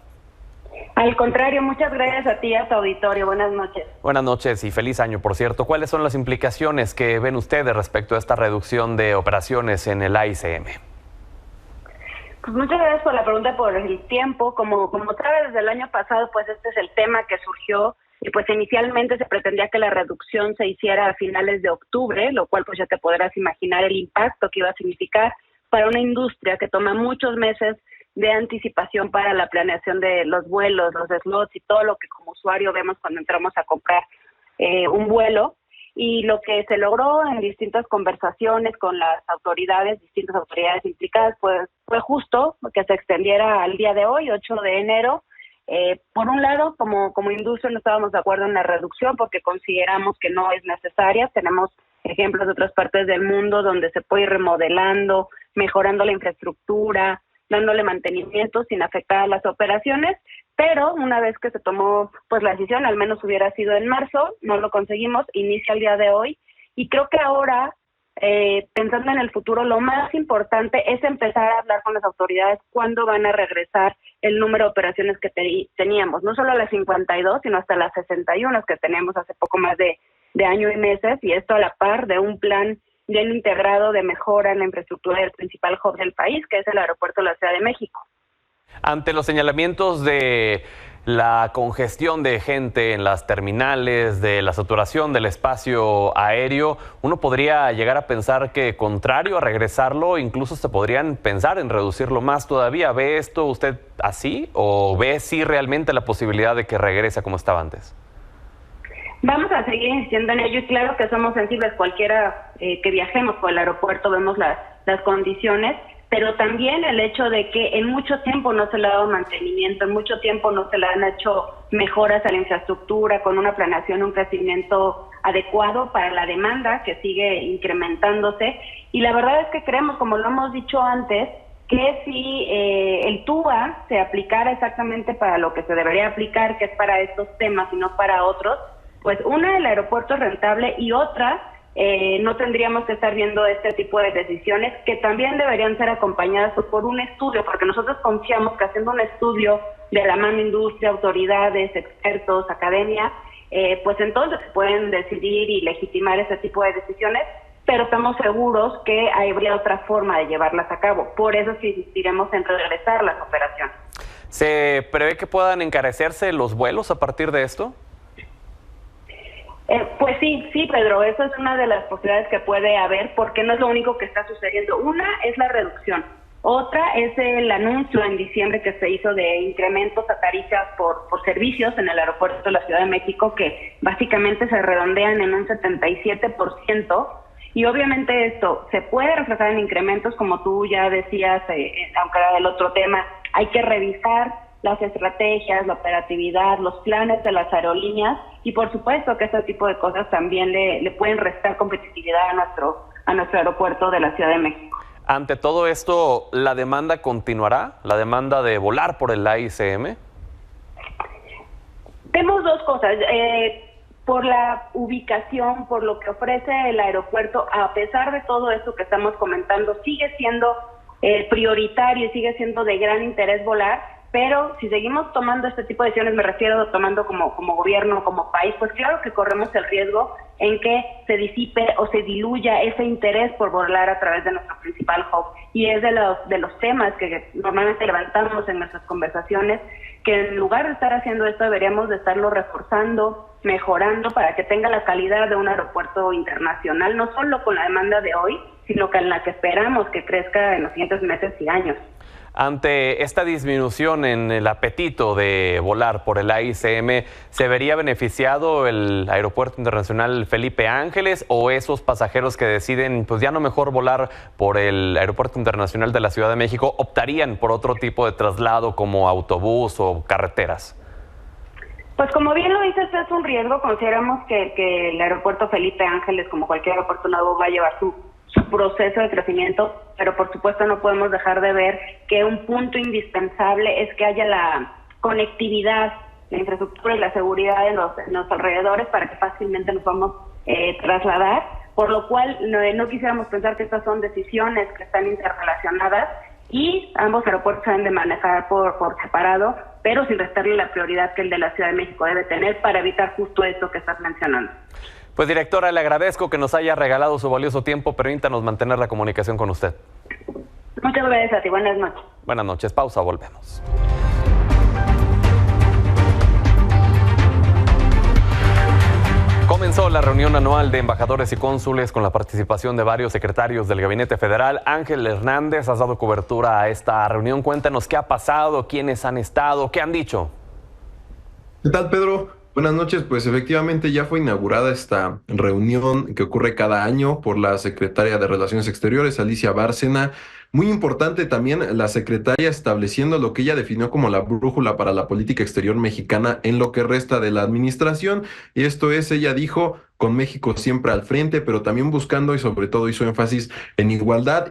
Al contrario, muchas gracias a ti y a tu auditorio. Buenas noches. Buenas noches y feliz año, por cierto. ¿Cuáles son las implicaciones que ven ustedes respecto a esta reducción de operaciones en el AICM? Pues muchas gracias por la pregunta, por el tiempo. Como sabes, desde el año pasado, pues este es el tema que surgió. Y pues inicialmente se pretendía que la reducción se hiciera a finales de octubre, lo cual pues ya te podrás imaginar el impacto que iba a significar para una industria que toma muchos meses de anticipación para la planeación de los vuelos, los slots y todo lo que como usuario vemos cuando entramos a comprar un vuelo. Y lo que se logró en distintas conversaciones con las autoridades, distintas autoridades implicadas, pues fue justo que se extendiera al día de hoy, 8 de enero, por un lado, como industria no estábamos de acuerdo en la reducción porque consideramos que no es necesaria. Tenemos ejemplos de otras partes del mundo donde se puede ir remodelando, mejorando la infraestructura, dándole mantenimiento sin afectar a las operaciones, pero una vez que se tomó pues la decisión, al menos hubiera sido en marzo, no lo conseguimos, inicia el día de hoy, y creo que ahora, pensando en el futuro, lo más importante es empezar a hablar con las autoridades cuándo van a regresar el número de operaciones que teníamos, no solo las 52, sino hasta las 61 que teníamos hace poco más de año y meses, y esto a la par de un plan bien integrado de mejora en la infraestructura del principal hub del país, que es el aeropuerto de la Ciudad de México. Ante los señalamientos de la congestión de gente en las terminales, de la saturación del espacio aéreo, uno podría llegar a pensar que, contrario a regresarlo, incluso se podrían pensar en reducirlo más todavía. ¿Ve esto usted así o ve sí realmente la posibilidad de que regrese como estaba antes? Vamos a seguir insistiendo en ello, y claro que somos sensibles, cualquiera que viajemos por el aeropuerto vemos las condiciones, pero también el hecho de que en mucho tiempo no se le ha dado mantenimiento, en mucho tiempo no se le han hecho mejoras a la infraestructura con una planeación, un crecimiento adecuado para la demanda que sigue incrementándose, y la verdad es que creemos, como lo hemos dicho antes, que si el TUA se aplicara exactamente para lo que se debería aplicar, que es para estos temas y no para otros, pues una, el aeropuerto es rentable, y otra, no tendríamos que estar viendo este tipo de decisiones que también deberían ser acompañadas por un estudio, porque nosotros confiamos que haciendo un estudio de la mano industria, autoridades, expertos, academia, pues entonces pueden decidir y legitimar ese tipo de decisiones, pero estamos seguros que habría otra forma de llevarlas a cabo. Por eso sí insistiremos en regresar las operaciones. ¿Se prevé que puedan encarecerse los vuelos a partir de esto? Pues sí, Pedro, eso es una de las posibilidades que puede haber, porque no es lo único que está sucediendo. Una es la reducción, otra es el anuncio en diciembre que se hizo de incrementos a tarifas por servicios en el aeropuerto de la Ciudad de México, que básicamente se redondean en un 77%, y obviamente esto se puede reflejar en incrementos, como tú ya decías, aunque era del otro tema, hay que revisar las estrategias, la operatividad, los planes de las aerolíneas, y por supuesto que este tipo de cosas también le pueden restar competitividad a nuestro aeropuerto de la Ciudad de México. Ante todo esto, ¿la demanda continuará? ¿La demanda de volar por el AICM? Vemos dos cosas. Por la ubicación, por lo que ofrece el aeropuerto, a pesar de todo esto que estamos comentando, sigue siendo prioritario y sigue siendo de gran interés volar. Pero si seguimos tomando este tipo de decisiones, me refiero tomando como gobierno, como país, pues claro que corremos el riesgo en que se disipe o se diluya ese interés por volar a través de nuestro principal hub. Y es de los temas que normalmente levantamos en nuestras conversaciones, que en lugar de estar haciendo esto deberíamos de estarlo reforzando, mejorando para que tenga la calidad de un aeropuerto internacional, no solo con la demanda de hoy, sino que en la que esperamos que crezca en los siguientes meses y años. Ante esta disminución en el apetito de volar por el AICM, ¿se vería beneficiado el Aeropuerto Internacional Felipe Ángeles o esos pasajeros que deciden pues ya no mejor volar por el Aeropuerto Internacional de la Ciudad de México optarían por otro tipo de traslado como autobús o carreteras? Pues como bien lo dices, es un riesgo. Consideramos que el Aeropuerto Felipe Ángeles, como cualquier aeropuerto nuevo, va a llevar su proceso de crecimiento, pero por supuesto no podemos dejar de ver que un punto indispensable es que haya la conectividad, la infraestructura y la seguridad en los alrededores para que fácilmente nos podamos trasladar, por lo cual no quisiéramos pensar que estas son decisiones que están interrelacionadas y ambos aeropuertos se deben de manejar por separado, pero sin restarle la prioridad que el de la Ciudad de México debe tener para evitar justo esto que estás mencionando. Pues directora, le agradezco que nos haya regalado su valioso tiempo. Permítanos mantener la comunicación con usted. Muchas gracias a ti. Buenas noches. Buenas noches. Pausa, volvemos. Comenzó la reunión anual de embajadores y cónsules con la participación de varios secretarios del Gabinete Federal. Ángel Hernández, has dado cobertura a esta reunión. Cuéntanos qué ha pasado, quiénes han estado, qué han dicho. ¿Qué tal, Pedro? Buenas noches, pues efectivamente ya fue inaugurada esta reunión que ocurre cada año por la secretaria de Relaciones Exteriores, Alicia Bárcena. Muy importante también la secretaria estableciendo lo que ella definió como la brújula para la política exterior mexicana en lo que resta de la administración. Y esto es, ella dijo, con México siempre al frente, pero también buscando y sobre todo hizo énfasis en igualdad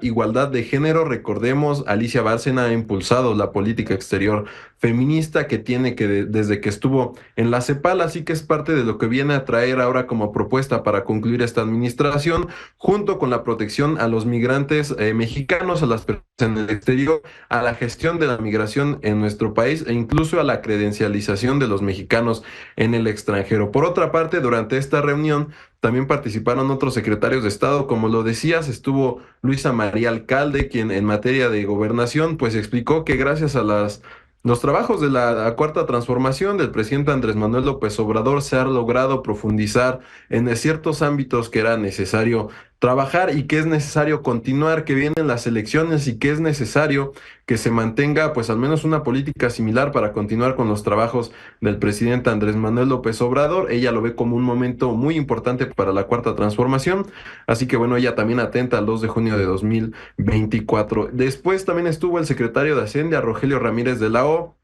de género. Recordemos, Alicia Bárcena ha impulsado la política exterior feminista que tiene desde que estuvo en la CEPAL, así que es parte de lo que viene a traer ahora como propuesta para concluir esta administración, junto con la protección a los migrantes mexicanos, a las personas en el exterior, a la gestión de la migración en nuestro país e incluso a la credencialización de los mexicanos en el extranjero. Por otra parte, durante esta reunión también participaron otros secretarios de Estado, como lo decías, estuvo Luisa María Alcalde, quien en materia de gobernación pues explicó que gracias a los trabajos de la Cuarta Transformación del presidente Andrés Manuel López Obrador se ha logrado profundizar en ciertos ámbitos que era necesario trabajar y que es necesario continuar, que vienen las elecciones y que es necesario que se mantenga pues al menos una política similar para continuar con los trabajos del presidente Andrés Manuel López Obrador. Ella lo ve como un momento muy importante para la Cuarta Transformación, así que bueno, ella también atenta al 2 de junio de 2024. Después también estuvo el secretario de Hacienda, Rogelio Ramírez de la O,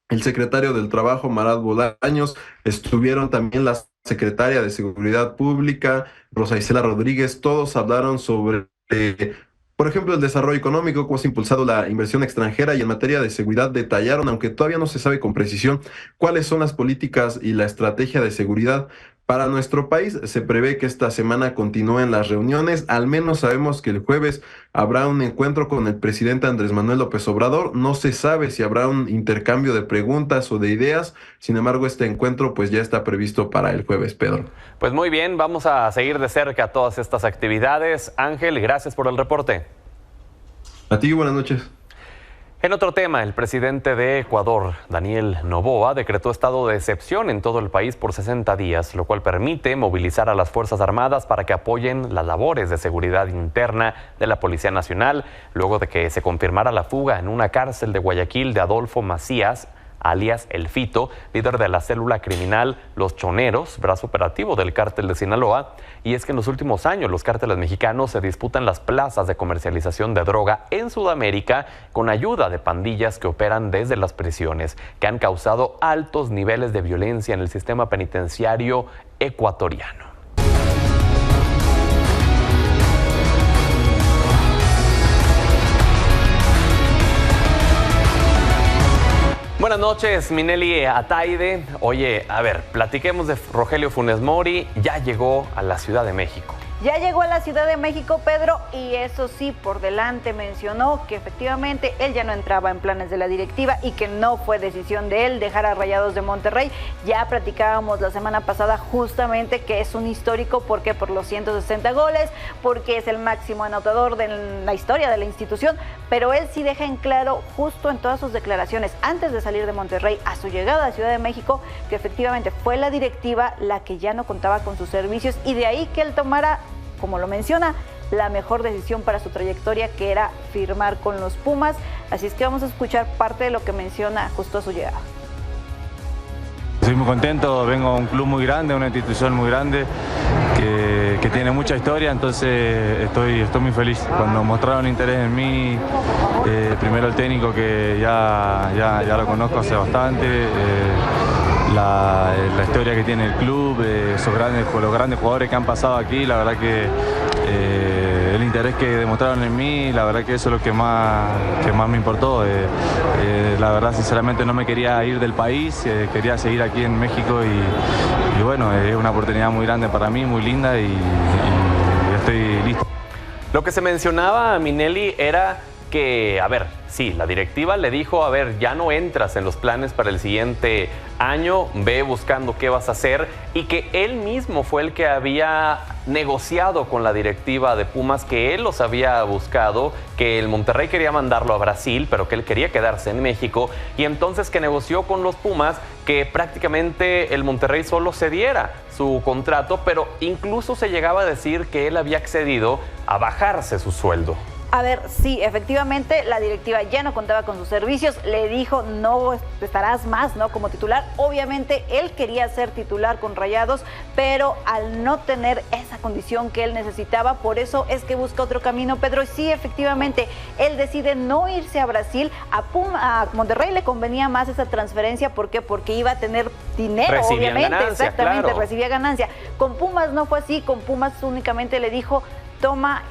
el secretario del Trabajo, Marat Bolaños, estuvieron también la secretaria de Seguridad Pública, Rosa Isela Rodríguez. Todos hablaron sobre, por ejemplo, el desarrollo económico, cómo se ha impulsado la inversión extranjera, y en materia de seguridad detallaron, aunque todavía no se sabe con precisión, cuáles son las políticas y la estrategia de seguridad para nuestro país. Se prevé que esta semana continúen las reuniones. Al menos sabemos que el jueves habrá un encuentro con el presidente Andrés Manuel López Obrador. No se sabe si habrá un intercambio de preguntas o de ideas. Sin embargo, este encuentro pues ya está previsto para el jueves, Pedro. Pues muy bien, vamos a seguir de cerca todas estas actividades. Ángel, gracias por el reporte. A ti, buenas noches. En otro tema, el presidente de Ecuador, Daniel Noboa, decretó estado de excepción en todo el país por 60 días, lo cual permite movilizar a las Fuerzas Armadas para que apoyen las labores de seguridad interna de la Policía Nacional, luego de que se confirmara la fuga en una cárcel de Guayaquil de Adolfo Macías, alias El Fito, líder de la célula criminal Los Choneros, brazo operativo del cártel de Sinaloa. Y es que en los últimos años los cárteles mexicanos se disputan las plazas de comercialización de droga en Sudamérica con ayuda de pandillas que operan desde las prisiones, que han causado altos niveles de violencia en el sistema penitenciario ecuatoriano. Buenas noches, Minelli Ataide. Oye, a ver, platiquemos de Rogelio Funes Mori. Ya llegó a la Ciudad de México. Ya llegó a la Ciudad de México, Pedro, y eso sí, por delante mencionó que efectivamente él ya no entraba en planes de la directiva y que no fue decisión de él dejar a Rayados de Monterrey. Ya platicábamos la semana pasada justamente que es un histórico, porque por los 160 goles, porque es el máximo anotador de la historia de la institución, pero él sí deja en claro justo en todas sus declaraciones antes de salir de Monterrey a su llegada a Ciudad de México que efectivamente fue la directiva la que ya no contaba con sus servicios, y de ahí que él tomara, como lo menciona, la mejor decisión para su trayectoria, que era firmar con los Pumas. Así es que vamos a escuchar parte de lo que menciona justo a su llegada. Estoy muy contento, vengo a un club muy grande, una institución muy grande que tiene mucha historia, entonces estoy muy feliz. Cuando mostraron interés en mí, primero el técnico, que ya lo conozco hace bastante, la historia que tiene el club, los grandes jugadores que han pasado aquí, la verdad que el interés que demostraron en mí, la verdad que eso es lo que más me importó. La verdad, sinceramente, no me quería ir del país, quería seguir aquí en México y bueno, es una oportunidad muy grande para mí, muy linda, y estoy listo. Lo que se mencionaba, Minelli, era que, a ver, sí, la directiva le dijo, a ver, ya no entras en los planes para el siguiente año, ve buscando qué vas a hacer, y que él mismo fue el que había negociado con la directiva de Pumas, que él los había buscado, que el Monterrey quería mandarlo a Brasil, pero que él quería quedarse en México, y entonces que negoció con los Pumas que prácticamente el Monterrey solo cediera su contrato, pero incluso se llegaba a decir que él había accedido a bajarse su sueldo. A ver, sí, efectivamente la directiva ya no contaba con sus servicios, le dijo no estarás más, ¿no? Como titular. Obviamente él quería ser titular con Rayados, pero al no tener esa condición que él necesitaba, por eso es que busca otro camino, Pedro. Y sí, efectivamente, él decide no irse a Brasil, a Monterrey le convenía más esa transferencia, ¿por qué? Porque iba a tener dinero, Recibían obviamente, ganancia, exactamente, claro. recibía ganancia. Con Pumas no fue así, con Pumas únicamente le dijo: toma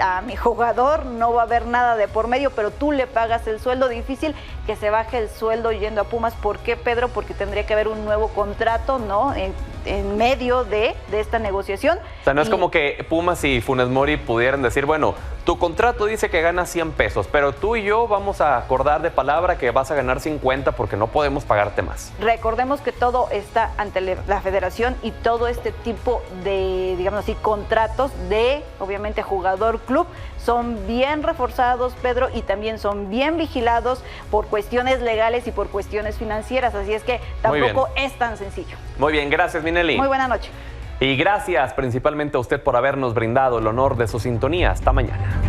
a mi jugador, no va a haber nada de por medio, pero tú le pagas el sueldo. Difícil que se baje el sueldo yendo a Pumas. ¿Por qué, Pedro? Porque tendría que haber un nuevo contrato, ¿no? En medio de esta negociación. O sea, no es como que Pumas y Funes Mori pudieran decir, bueno, tu contrato dice que ganas 100 pesos, pero tú y yo vamos a acordar de palabra que vas a ganar 50 porque no podemos pagarte más. Recordemos que todo está ante la federación y todo este tipo de, digamos así, contratos de, obviamente, jugador-club son bien reforzados, Pedro, y también son bien vigilados por cuestiones legales y por cuestiones financieras. Así es que tampoco es tan sencillo. Muy bien, gracias, Minelli. Muy buena noche. Y gracias principalmente a usted por habernos brindado el honor de su sintonía. Hasta mañana.